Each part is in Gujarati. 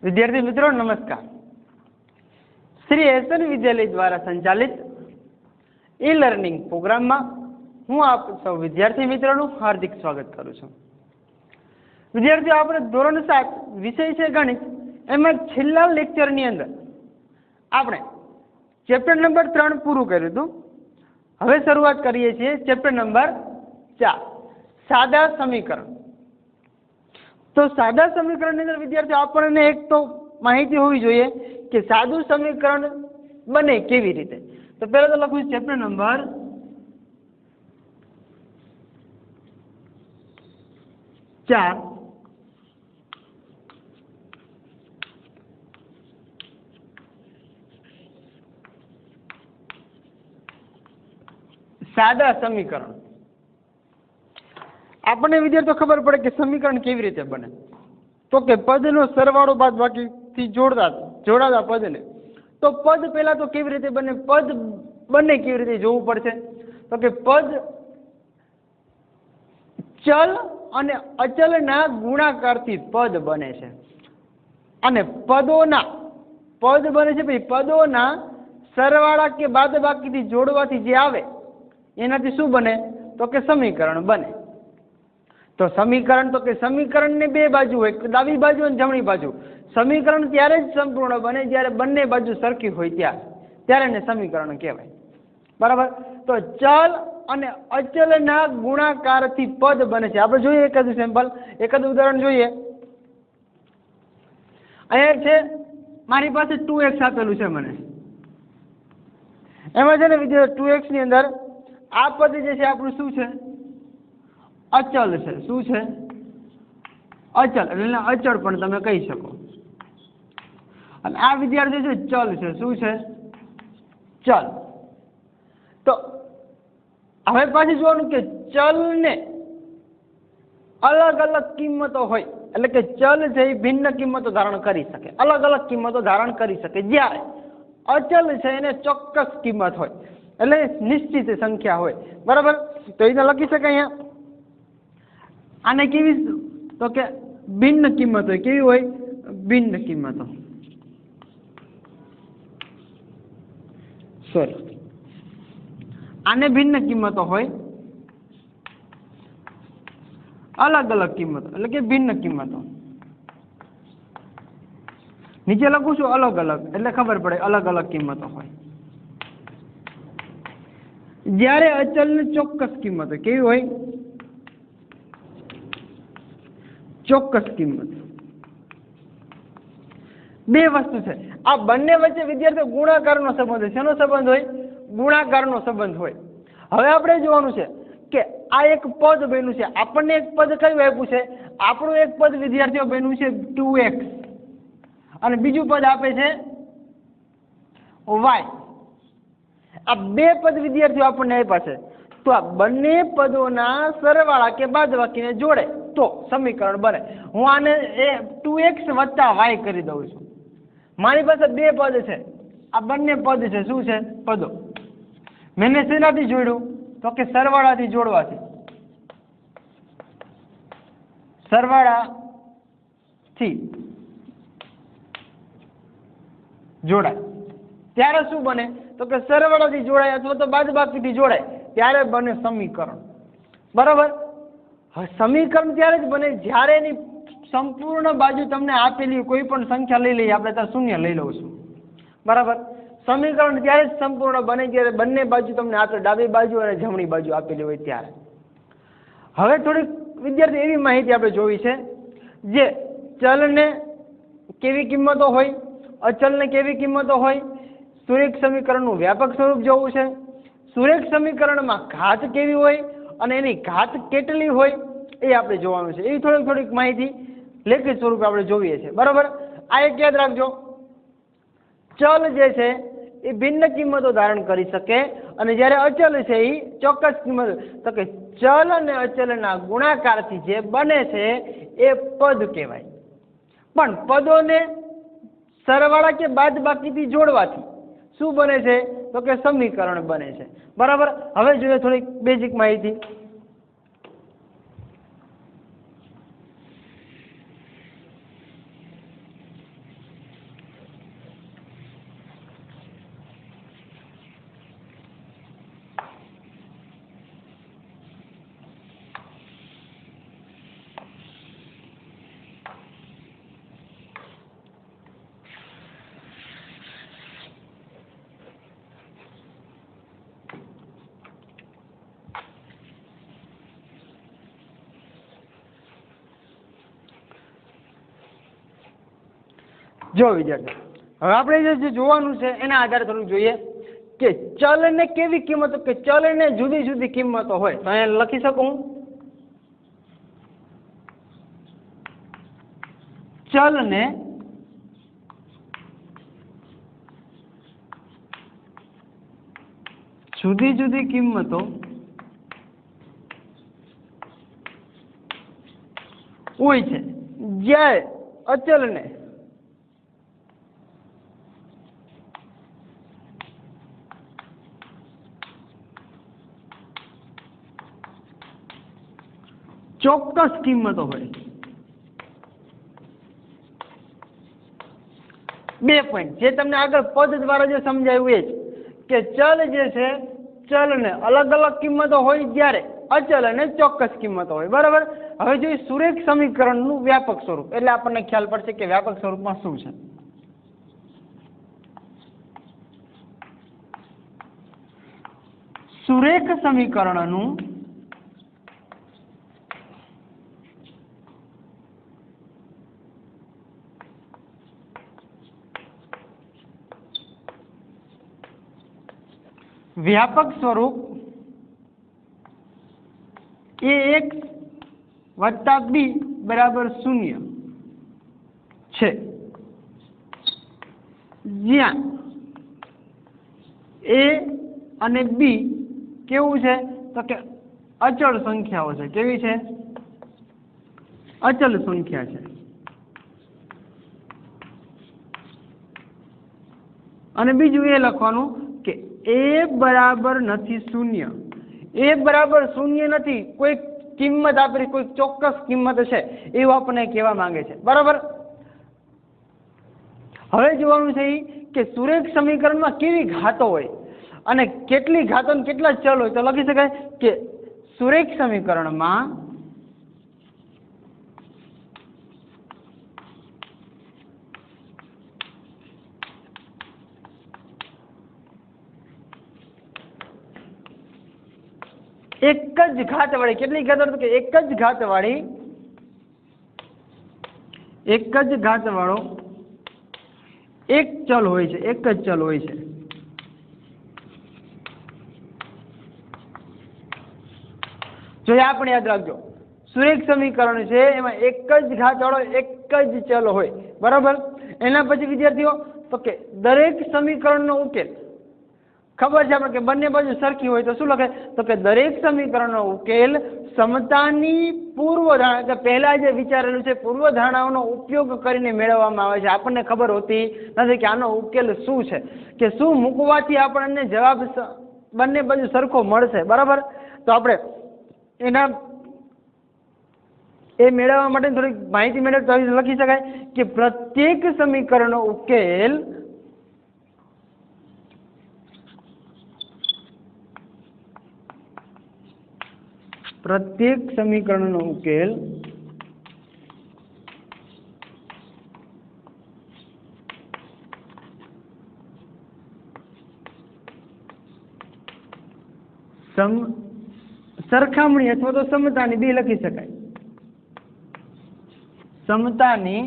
विद्यार्थी मित्रों नमस्कार। श्री एसएन विद्यालय द्वारा संचालित ई लर्निंग प्रोग्राम में हूँ आप सौ विद्यार्थी मित्रों हार्दिक स्वागत करूँ छूँ। विद्यार्थीओ आपणे धोरण 7 विषय है गणित एम छेल्ला लेक्चर अंदर आपणे चेप्टर नंबर 3 पूરું કર્યું હતું। હવે શરૂઆત કરીએ છીએ ચેપ્ટર નંબર 4 સાદા સમીકરણ। तो सादा समीकरण अंदर विद्यार्थी आपने एक तो माहिती होवी जोईए कि सादू समीकरण बने केवी रीते। तो पहला तो लखू चेप्टर नंबर 4 सादा समीकरण। आपने विद्यार्थी खबर पड़े कि समीकरण केवी रीते बने। तो कि पद नो सरवाळो बाद बाकी थी जोड़ाता पद ने तो पद पहला तो केवी रीते बने, पद बने केवी रीते जोवुं पड़शे। तो कि पद चल अने अचल ना गुणाकार थी पद बने छे अने पदोना पद बने छे भाई पदोना सरवाळा के बाद बाकी थी जोड़वाथी जे आवे एनाथी शुं बने तो कि समीकरण बने। तो समीकरण तो कि समीकरण ने बे बाजू होय, डाबी बाजू अने जमणी बाजू। समीकरण त्यारे ज संपूर्ण बने ज्यारे बंने बाजू सरखी होय त्यारे ने समीकरण कहेवाय। बराबर। तो चल अने अचल ना गुणाकार थी पद बने छे। आपणे जोईए एकादुं सेम्पल, एकादुं उदाहरण जोईए। अहींया छे मारी पासे 2x आपेलुं छे मने। एमां छे ने विद्यार्थी 2x नी अंदर आ पद जे छे आपणुं शुं छे अचल है। शू है अचल एटले अचल पण तमे कही शको। अने आ विद्यार्थी छे चल है। शू है चल। तो हवे पाछुं जोवानुं के चल ने अलग अलग किंमतो होय एटले के चल छे ए भिन्न किंमतो धारण करी शके, अलग अलग किंमतो धारण करी शके। ज्यारे अचल छे एने चोक्कस किंमत होय एटले निश्चित संख्या होय। बराबर। तो एने लखी शकाय अहींया आने केवी तो के भिन्न किंमत होय। केवी होय भिन्न किंमतो। सॉरी आने भिन्न किंमतो होय अलग अलग किंमतो એટલે કે भिन्न किंमतो। नीचे लखું છું अलग अलग એટલે ખબર પડે अलग अलग किंमतो होय। જ્યારે અચલ ને ચોક્કસ કિંમત હોય કેવી હોય ચોક્કસ કિંમત। બે વસ્તુ છે આ બંને વચ્ચે વિદ્યાર્થીઓ ગુણાકારનો સંબંધ હોય। શેનો સંબંધ હોય ગુણાકારનો સંબંધ હોય। હવે આપણે જોવાનું છે કે આ એક પદ બન્યું છે। આપણને એક પદ કયું આપ્યું છે આપણું એક પદ વિદ્યાર્થીઓ બન્યું છે 2x અને બીજું પદ આપે છે y। આ બે પદ વિદ્યાર્થીઓ આપણને આપ્યા છે તો આ બંને પદોના સરવાળા કે બાદબાકીને જોડે तो समीकरण बने। हूँ आने 2x वत्ता y करी दઉં છું। मारी पास बे पद है आ बंने पद है शू है पदों। मैंने सेनाथी जोड़ू तो कि सरवाळाथी जोड़वाथी सरवाळाथी जोड़ाय त्यारे शू बने तो कि सरवाळाथी जोड़ाय अथवा तो बादबाकीथी जोड़ाय त्यारे बने समीकरण। बराबर। समीकरण त्यारे ज बने ज्यारे एनी संपूर्ण बाजू तमने आपेली कोई पण संख्या लई लईए आपणे त्यां शून्य लई लઉં છું। बराबर। समीकरण त्यारे ज संपूर्ण बने ज्यारे बंने बाजू तमने आपणे डाबी बाजू अने जमणी बाजू आपेली होय त्यारे। हवे थोड़ी विद्यार्थी एवी माहिती आपणे जोवी छे जे चलने केवी किंमतो होय अचलने केवी किंमतो होय। सुरेख समीकरणनुं व्यापक स्वरूप जोवुं छे। सुरेख समीकरणमां घात केवी होय અને એની ઘાત કેટલી હોય એ આપણે જોવાનું છે। એવી થોડીક માહિતી લેખિત સ્વરૂપે આપણે જોઈએ છે। બરાબર। આ એક યાદ રાખજો ચલ જે છે એ ભિન્ન કિંમતો ધારણ કરી શકે અને જ્યારે અચલ છે એ ચોક્કસ કિંમત તો કે ચલ અને અચલના ગુણાકારથી જે બને છે એ પદ કહેવાય। પણ પદોને સરવાળા કે બાદબાકીથી જોડવાથી શું બને છે તો કે સમીકરણ બને છે। बराबर। हवे जो थोड़ी बेसिक माहिती જો વિદ્યાર્થી, હવે આપણે જે જોવાનું છે એના આધારે થોડુંક જોઈએ કે ચલને કેવી કિંમતો, કે ચલને જુદી જુદી કિંમતો હોય તો અહીંયા લખી શકું હું ચલને જુદી જુદી કિંમતો હોય છે, જ્યારે અચલને ચોક્કસ કિંમતો હોય. 2 પોઈન્ટ જે તમને આગળ પદ દ્વારા જે સમજાયું એ જ કે ચલ જે છે ચલને અલગ અલગ કિંમતો હોય જ્યારે અચલ અને ચોક્કસ કિંમતો હોય. બરાબર. હવે જોઈએ સુરેખ સમીકરણનું વ્યાપક સ્વરૂપ, એટલે આપણને ખ્યાલ પડશે કે વ્યાપક સ્વરૂપમાં શું છે. સુરેખ સમીકરણનું વ્યાપક સ્વરૂપ ax વત્તા b બરાબર 0 છે, જ્યાં a અને b કેવું છે તો કે અચળ સંખ્યાઓ છે. કેવી છે? અચળ સંખ્યા છે. અને બીજું એ લખવાનું કે a બરાબર નથી 0. a બરાબર 0 નથી, કોઈ કિંમત આપેલી, કોઈ ચોક્કસ કિંમત છે એવું આપણને કહેવા માંગે છે. બરાબર. હવે જોવાનું છે કે સુરેખ સમીકરણમાં કેવી ઘાતો હોય અને કેટલી ઘાતો અને કેટલા ચલ હોય. તો લખી શકાય કે સુરેખ સમીકરણમાં એક જ ઘાત વાળી, કેટલી ઘાત કે એક જ ઘાત વાળી, એક જ ઘાત વાળો એક ચલ હોય છે, એક જ ચલ હોય છે. જો આપણે યાદ રાખજો, સુરેખ સમીકરણ છે એમાં એક જ ઘાત વાળો એક જ ચલ હોય. બરાબર. એના પછી વિદ્યાર્થીઓ તો કે દરેક સમીકરણનો ઉકેલ ખબર છે આપણે કે બંને બાજુ સરખી હોય તો શું લખે તો કે દરેક સમીકરણનો ઉકેલ સમતાની પૂર્વ ધારણા, કે પહેલા જે વિચારેલું છે પૂર્વ ધારણાઓનો ઉપયોગ કરીને મેળવવામાં આવે છે. આપણને ખબર હોતી નથી કે આનો ઉકેલ શું છે, કે શું મૂકવાથી આપણને જવાબ બંને બાજુ સરખો મળશે. બરાબર. તો આપણે એના એ મેળવવા માટે થોડીક માહિતી મેળવતા લખી શકાય કે પ્રત્યેક સમીકરણનો ઉકેલ સરખામણી અથવા તો સમતાની બે લખી શકાય. સમતાની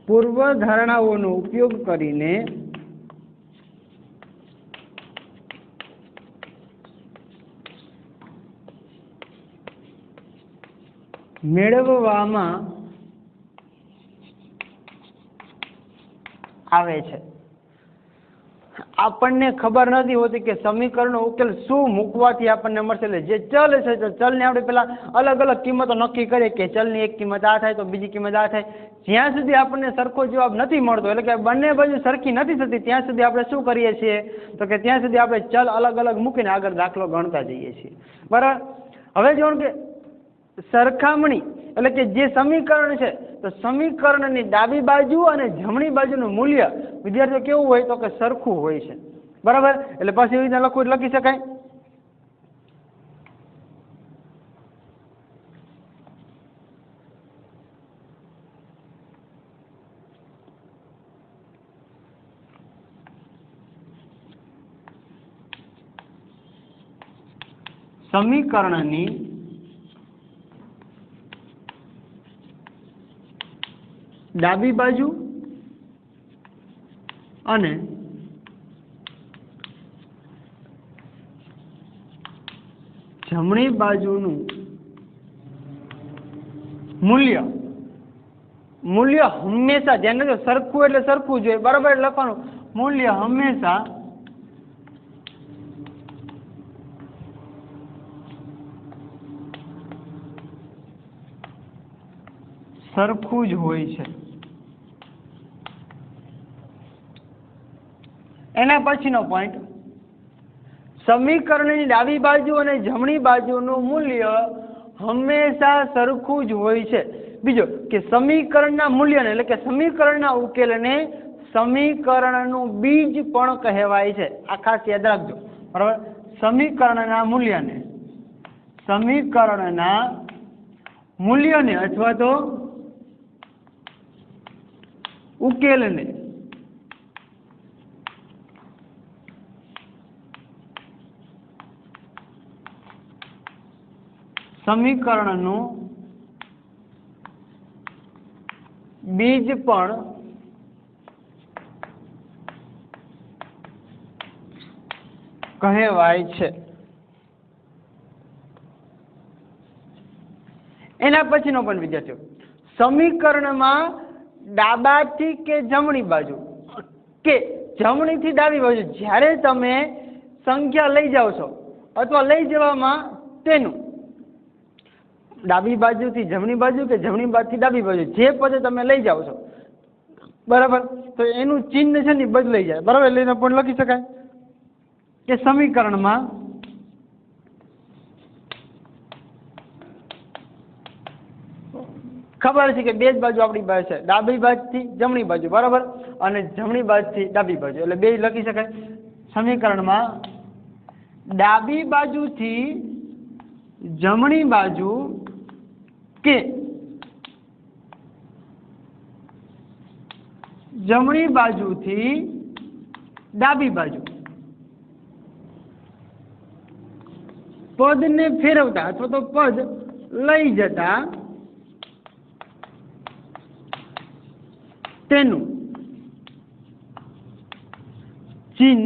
પૂર્વ ધારણાઓનો ઉપયોગ કરીને મેળવવામાં આવે છે. આપણને ખબર નથી હોતી કે સમીકરણનો ઉકેલ શું મૂકવાથી આપણને મળશે. એટલે જે ચલ છે તો ચલને આપણે પેલા અલગ અલગ કિંમતો નક્કી કરીએ કે ચલની એક કિંમત આ થાય તો બીજી કિંમત આ થાય. જ્યાં સુધી આપણને સરખો જવાબ નથી મળતો, એટલે કે બંને બાજુ સરખી નથી થતી, ત્યાં સુધી આપણે શું કરીએ છીએ તો કે ત્યાં સુધી આપણે ચલ અલગ અલગ મૂકીને આગળ દાખલો ગણતા જઈએ છીએ. બરાબર. હવે જોવાનું કે સરખામણી એટલે કે જે સમીકરણ છે તો સમીકરણની ડાબી બાજુ અને જમણી બાજુનું મૂલ્ય વિદ્યાર્થીઓ કેવું હોય તો કે સરખું હોય છે. બરાબર. એટલે પાછી એવી રીતના લખવું લખી શકાય. સમીકરણની ડાબી બાજુ અને જમણી બાજુનું મૂલ્ય હંમેશા ધ્યાન રાખજો, સરખું એટલે સરખું જોઈએ, બરાબર લખવાનું, મૂલ્ય હંમેશા સરખું જ હોય છે. એના પછીનો પોઈન્ટ, સમીકરણની ડાબી બાજુ અને જમણી બાજુનું મૂલ્ય હંમેશા સરખું જ હોય છે. બીજો કે સમીકરણના મૂલ્યને એટલે કે સમીકરણના ઉકેલને સમીકરણનું બીજ પણ કહેવાય છે. આ ખાસ યાદ રાખજો, બરાબર. સમીકરણના મૂલ્યને અથવા તો ઉકેલને સમીકરણનું બીજ પણ કહેવાય છે. એના પછીનો પણ વિદ્યાર્થીઓ, સમીકરણમાં ડાબાથી કે જમણી બાજુ કે જમણીથી ડાબી બાજુ જ્યારે તમે સંખ્યા લઈ જાઓ છો અથવા લઈ જવામાં તેનું ડાબી બાજુથી જમણી બાજુ કે જમણી બાજુથી ડાબી બાજુ જે પદે તમે લઈ જાઓ છો, બરાબર, તો એનું ચિહ્ન છે ને બદલાઈ જાય, બરાબર. એટલે એને પણ લખી શકાય કે સમીકરણમાં ખબર છે કે બે જ બાજુ આપણી પાસે છે, ડાબી બાજુથી જમણી બાજુ, બરાબર, અને જમણી બાજુથી ડાબી બાજુ, એટલે બે લખી શકાય. સમીકરણમાં ડાબી બાજુથી જમણી બાજુ કે જમણી બાજુથી ડાબી બાજુ પદને ફેરવતા અથવા તો પદ લઈ જતા તેનું ચિહ્ન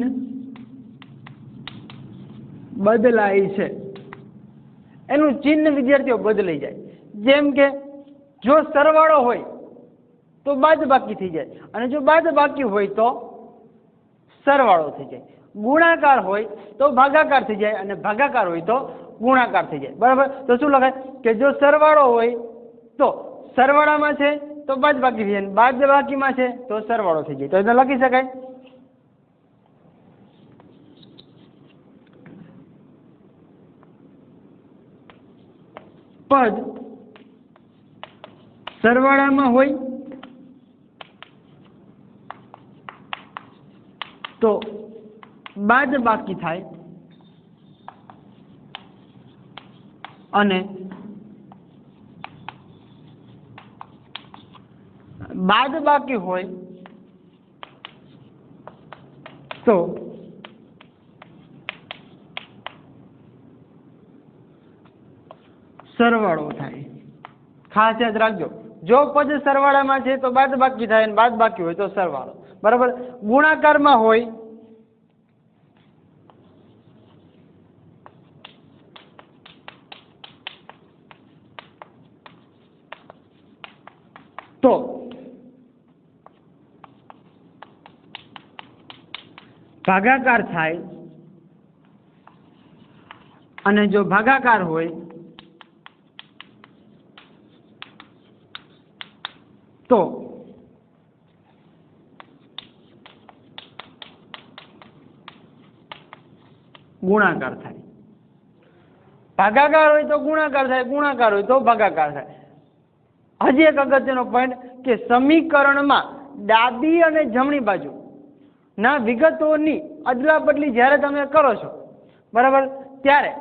બદલાય છે. એનું ચિહ્ન વિદ્યાર્થીઓ બદલાઈ જાય. જેમ કે જો સરવાળો હોય તો બાદબાકી થઈ જાય, અને જો બાદબાકી હોય તો સરવાળો થઈ જાય. ગુણાકાર હોય તો ભાગાકાર થઈ જાય, અને ભાગાકાર હોય તો ગુણાકાર થઈ જાય, બરાબર. તો શું લખાય કે જો સરવાળો હોય તો સરવાળામાં છે તો બાદબાકી થઈ જાય, બાદબાકીમાં છે તો સરવાળો થઈ જાય. તો એને લખી શકાય પદ સરવાળામાં હોય તો બાદબાકી થાય, અને બાદબાકી હોય તો સરવાળો થાય. ખાસ યાદ રાખજો, જો પદ સરવાળામાં છે તો બાદબાકી થાય, અને બાદબાકી હોય તો સરવાળો, બરાબર. ગુણાકારમાં હોય તો ભાગાકાર થાય, અને જો ભાગાકાર હોય તો ગુણાકાર થાય. ભાગાકાર હોય તો ગુણાકાર થાય, ગુણાકાર હોય તો ભાગાકાર થાય. હજી એક અગત્યનો પોઈન્ટ કે સમીકરણમાં ડાબી અને જમણી બાજુ ના વિગતોની અદલા બદલી જ્યારે તમે કરો છો, બરાબર, ત્યારે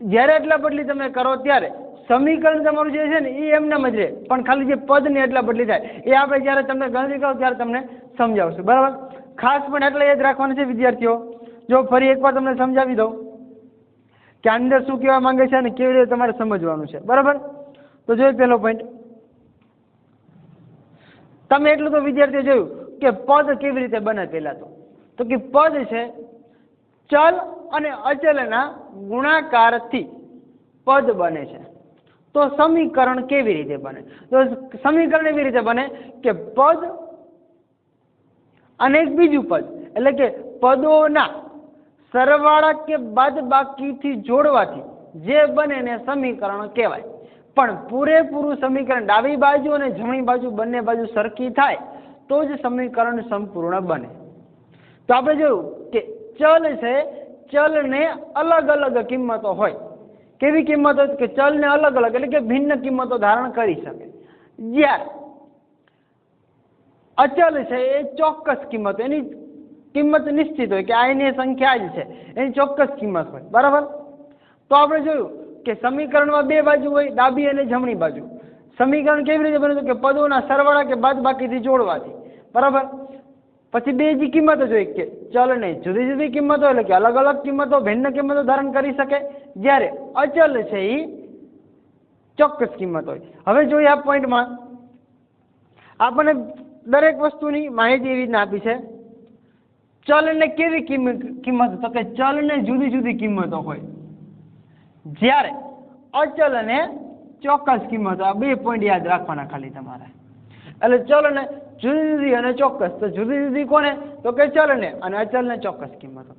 જ્યારે અદલા બદલી તમે કરો ત્યારે સમીકરણ તમારું જે છે ને એ એમનામ જ રહે, પણ ખાલી જે પદની અદલા બદલી થાય એ આપણે જ્યારે તમને ગણતરી કરો ત્યારે તમને સમજાવશું, બરાબર. ખાસ પણ એટલે યાદ રાખવાનું છે વિદ્યાર્થીઓ, જો ફરી એકવાર તમને સમજાવી દઉં કે અંદર શું કહેવા માંગે છે અને કેવી રીતે તમારે સમજવાનું છે, બરાબર. તો જોઈએ પહેલો પોઈન્ટ, તમે એટલું તો વિદ્યાર્થીઓ જોયું કે પદ કેવી રીતે બને પહેલા તો કે પદ છે ચલ અને અચલના ગુણાકારથી પદ બને છે. તો સમીકરણ કેવી રીતે બને? તો સમીકરણ એવી રીતે બને કે પદ અને એક બીજું પદ, એટલે કે પદોના સરવાળા કે બાદબાકીથી જોડવાથી જે બને ને સમીકરણ કહેવાય. પણ પૂરેપૂરું સમીકરણ ડાબી બાજુ અને જમણી બાજુ બંને બાજુ સરખી થાય તો જ સમીકરણ સંપૂર્ણ બને. તો આપણે જોયું કે ચલ છે, ચલને અલગ અલગ કિંમતો હોય. કેવી કિંમતો? કે ચલને અલગ અલગ એટલે કે ભિન્ન કિંમતો ધારણ કરી શકે. જ્યારે અચલ છે એ ચોક્કસ કિંમત, એની કિંમત નિશ્ચિત હોય કે આ એની સંખ્યા જ છે, એની ચોક્કસ કિંમત હોય. બરાબર? તો આપણે જોયું કે સમીકરણમાં બે બાજુ હોય, ડાબી અને જમણી બાજુ. સમીકરણ કેવી રીતે બને? કે પદોના સરવાળા કે બાદબાકીથી જોડવાથી. બરાબર? પછી બે જ કિંમતો જોઈએ કે ચલને જુદી જુદી કિંમતો એટલે કે અલગ અલગ કિંમતો, ભિન્ન કિંમતો ધારણ કરી શકે, જ્યારે અચલ છે એ ચોક્કસ કિંમત હોય. હવે જોઈએ આ પોઈન્ટમાં આપણને દરેક વસ્તુની માહિતી એવી રીતના આપી છે. ચલને કેવી કિંમત? તો કે ચલને જુદી જુદી કિંમતો હોય, જ્યારે અચલને ચોક્કસ કિંમતો. આ બે પોઈન્ટ યાદ રાખવાના ખાલી તમારે. એટલે ચલને જુદી જુદી અને ચોક્કસ. તો જુદી જુદી કોને? તો કે ચલને, અને અચલને ચોક્કસ કિંમતો.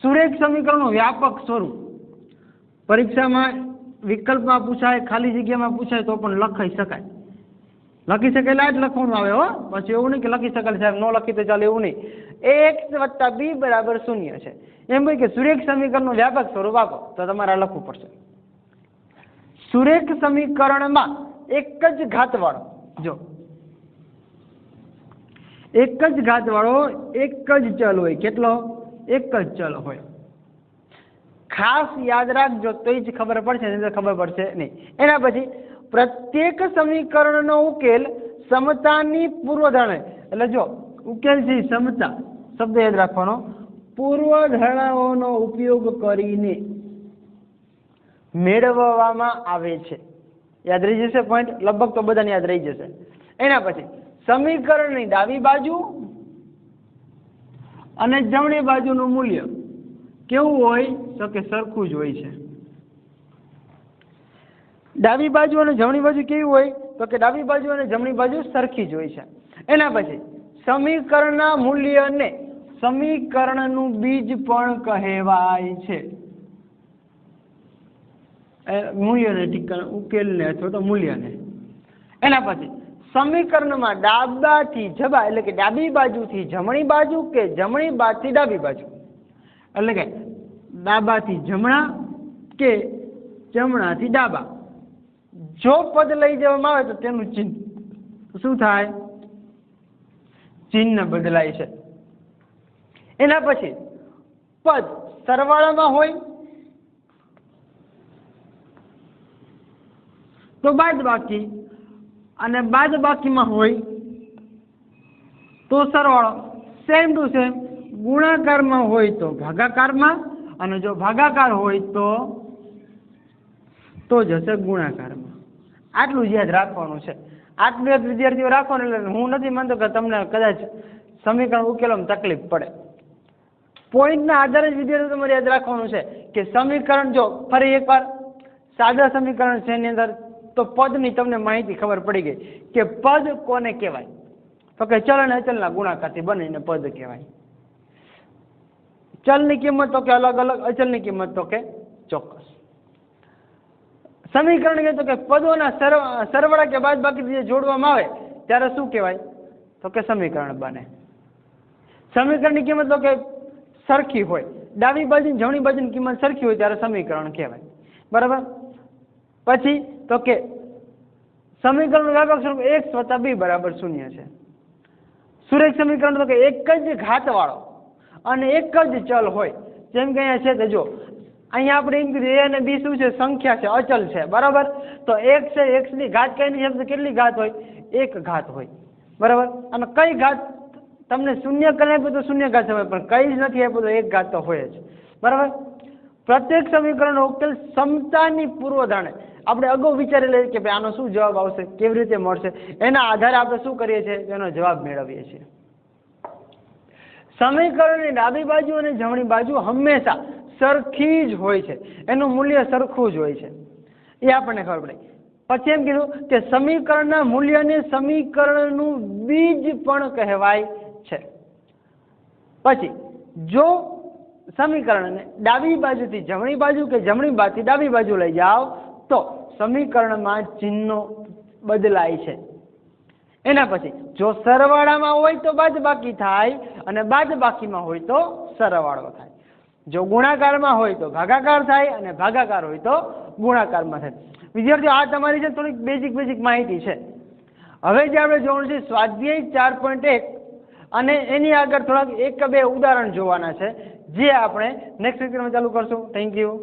સુરેખ સમીકરણનું વ્યાપક સ્વરૂપ પરીક્ષામાં વિકલ્પમાં પૂછાય, ખાલી જગ્યામાં પૂછાય તો પણ લખાઈ શકાય. લખી શકેલા જ લખવાનું આવે હો, પછી એવું નહીં કે લખી શકેલ સાહેબ ન લખી તો ચાલે, એવું નહીં. ax + b = 0 છે. એમ હોય કે સુરેખ સમીકરણનું વ્યાપક સ્વરૂપ આપો તો તમારે લખવું પડશે. સુરેખ સમીકરણમાં એક જ ઘાતવાળો, જો એક જ ઘાતવાળો એક જ ચલ હોય. કેટલો? એક જ ચલ હોય. ખાસ યાદ રાખજો તો જ ખબર પડશે, નહીં તો ખબર પડશે નહીં. એના પછી પ્રત્યેક સમીકરણનો ઉકેલ સમતાની પૂર્વધારણા, એટલે જો ઉકેલ છે સમતા, શબ્દ યાદ રાખવાનો, પૂર્વધારણાઓનો ઉપયોગ કરીને મેળવવામાં આવે છે. યાદ રહી જશે પોઈન્ટ? લગભગ તો બધાને યાદ રહી જશે. એના પછી સમીકરણની ડાબી બાજુ અને જમણી બાજુનું મૂલ્ય કેવું હોય? તો કે સરખું જ હોય છે. ડાબી બાજુ અને જમણી બાજુ કેવી હોય? તો કે ડાબી બાજુ અને જમણી બાજુ સરખી જ હોય છે. એના પછી સમીકરણના મૂલ્યને સમીકરણનું બીજ પણ કહેવાય છે. મૂલ્યને ઠીક, ઉકેલને અથવા તો મૂલ્યને. એના પછી સમીકરણમાં ડાબાથી જમા, એટલે કે ડાબી બાજુથી જમણી બાજુ કે જમણી બાજુથી ડાબી બાજુ, એટલે કે ડાબાથી જમણા કે જમણાથી ડાબા, જો પદ લઈ જવામાં આવે તો તેનું ચિહ્ન શું થાય? ચિહ્ન બદલાય છે. એના પછી પદ સરવાળામાં હોય તો બાદબાકી, અને બાદબાકીમાં હોય તો સરવાળો. Same to same. ગુણાકારમાં હોય તો ભાગાકારમાં, અને જો ભાગાકાર હોય તો જશે ગુણાકારમાં. આટલું જ યાદ રાખવાનું છે. આટલું યાદ વિદ્યાર્થીઓ રાખવાનું. એટલે હું નથી માનતો કે તમને કદાચ સમીકરણ ઉકેલવામાં તકલીફ પડે. પોઈન્ટના આધારે જ વિદ્યાર્થીઓ તમારે યાદ રાખવાનું છે કે સમીકરણ, જો ફરી એકવાર સાદા સમીકરણ છે એની અંદર તો પદની તમને માહિતી ખબર પડી ગઈ કે પદ કોને કહેવાય? તો કે ચલ અને અચલના ગુણાકારથી બનીને પદ કહેવાય. ચલની કિંમત તો કે અલગ અલગ, અચલની કિંમત તો કે ચોક્કસ. સમીકરણ કહે તો કે પદોના સરવાળા કે બાદબાકી જોડવામાં આવે ત્યારે શું કહેવાય? તો કે સમીકરણ બને. સમીકરણની કિંમત તો કે સરખી હોય, ડાબી બાજુ જમણી બાજુની કિંમત સરખી હોય ત્યારે સમીકરણ કહેવાય. બરાબર? પછી તો કે સમીકરણનું વ્યાપક સ્વરૂપ x + b = 0 છે. સુરેખ સમીકરણ તો કે એક જ ઘાતવાળો અને એક જ ચલ હોય. જેમ કે અહીંયા છે તો જો અહીંયા આપણે એમ કીધું a અને b શું છે? સંખ્યા છે, અચલ છે. બરાબર? તો x છે, x ની ઘાત કઈ નહીં છે, કેટલી ઘાત હોય? એક ઘાત હોય. બરાબર? અને કઈ ઘાત તમને શૂન્ય કરી આપ્યું તો શૂન્ય ઘાત હોય, પણ કઈ જ નથી આપ્યું તો એક ઘાત તો હોય જ. બરાબર? પ્રત્યેક સમીકરણનો ઉકેલ સમતાની પૂર્વધારણા, આપણે અગાઉ વિચારી લઈએ કે ભાઈ આનો શું જવાબ આવશે, કેવી રીતે મળશે, એના આધારે આપણે શું કરીએ છીએ, એનો જવાબ મેળવીએ છીએ. સમીકરણની ડાબી બાજુ અને જમણી બાજુ હંમેશા સરખી જ હોય છે, એનું મૂલ્ય સરખું જ હોય છે, એ આપણને ખબર પડે. પછી એમ કીધું કે સમીકરણના મૂલ્યને સમીકરણનું બીજ પણ કહેવાય છે. પછી જો સમીકરણને ડાબી બાજુથી જમણી બાજુ કે જમણી બાજુથી ડાબી બાજુ લઈ જાઓ તો સમીકરણમાં ચિહ્નો બદલાય છે. એના પછી જો સરવાળામાં હોય તો બાદબાકી થાય અને બાદબાકીમાં હોય તો સરવાળો થાય. જો ગુણાકારમાં હોય તો ભાગાકાર થાય અને ભાગાકાર હોય તો ગુણાકારમાં થાય. વિદ્યાર્થીઓ, આ તમારી છે થોડીક બેઝિક માહિતી છે. હવે જે આપણે જોવાનું છે સ્વાધ્યાય 4.1 અને એની આગળ થોડાક 1-2 ઉદાહરણ જોવાના છે, જે આપણે નેક્સ્ટ લેક્ચરમાં ચાલુ કરશું. Thank you.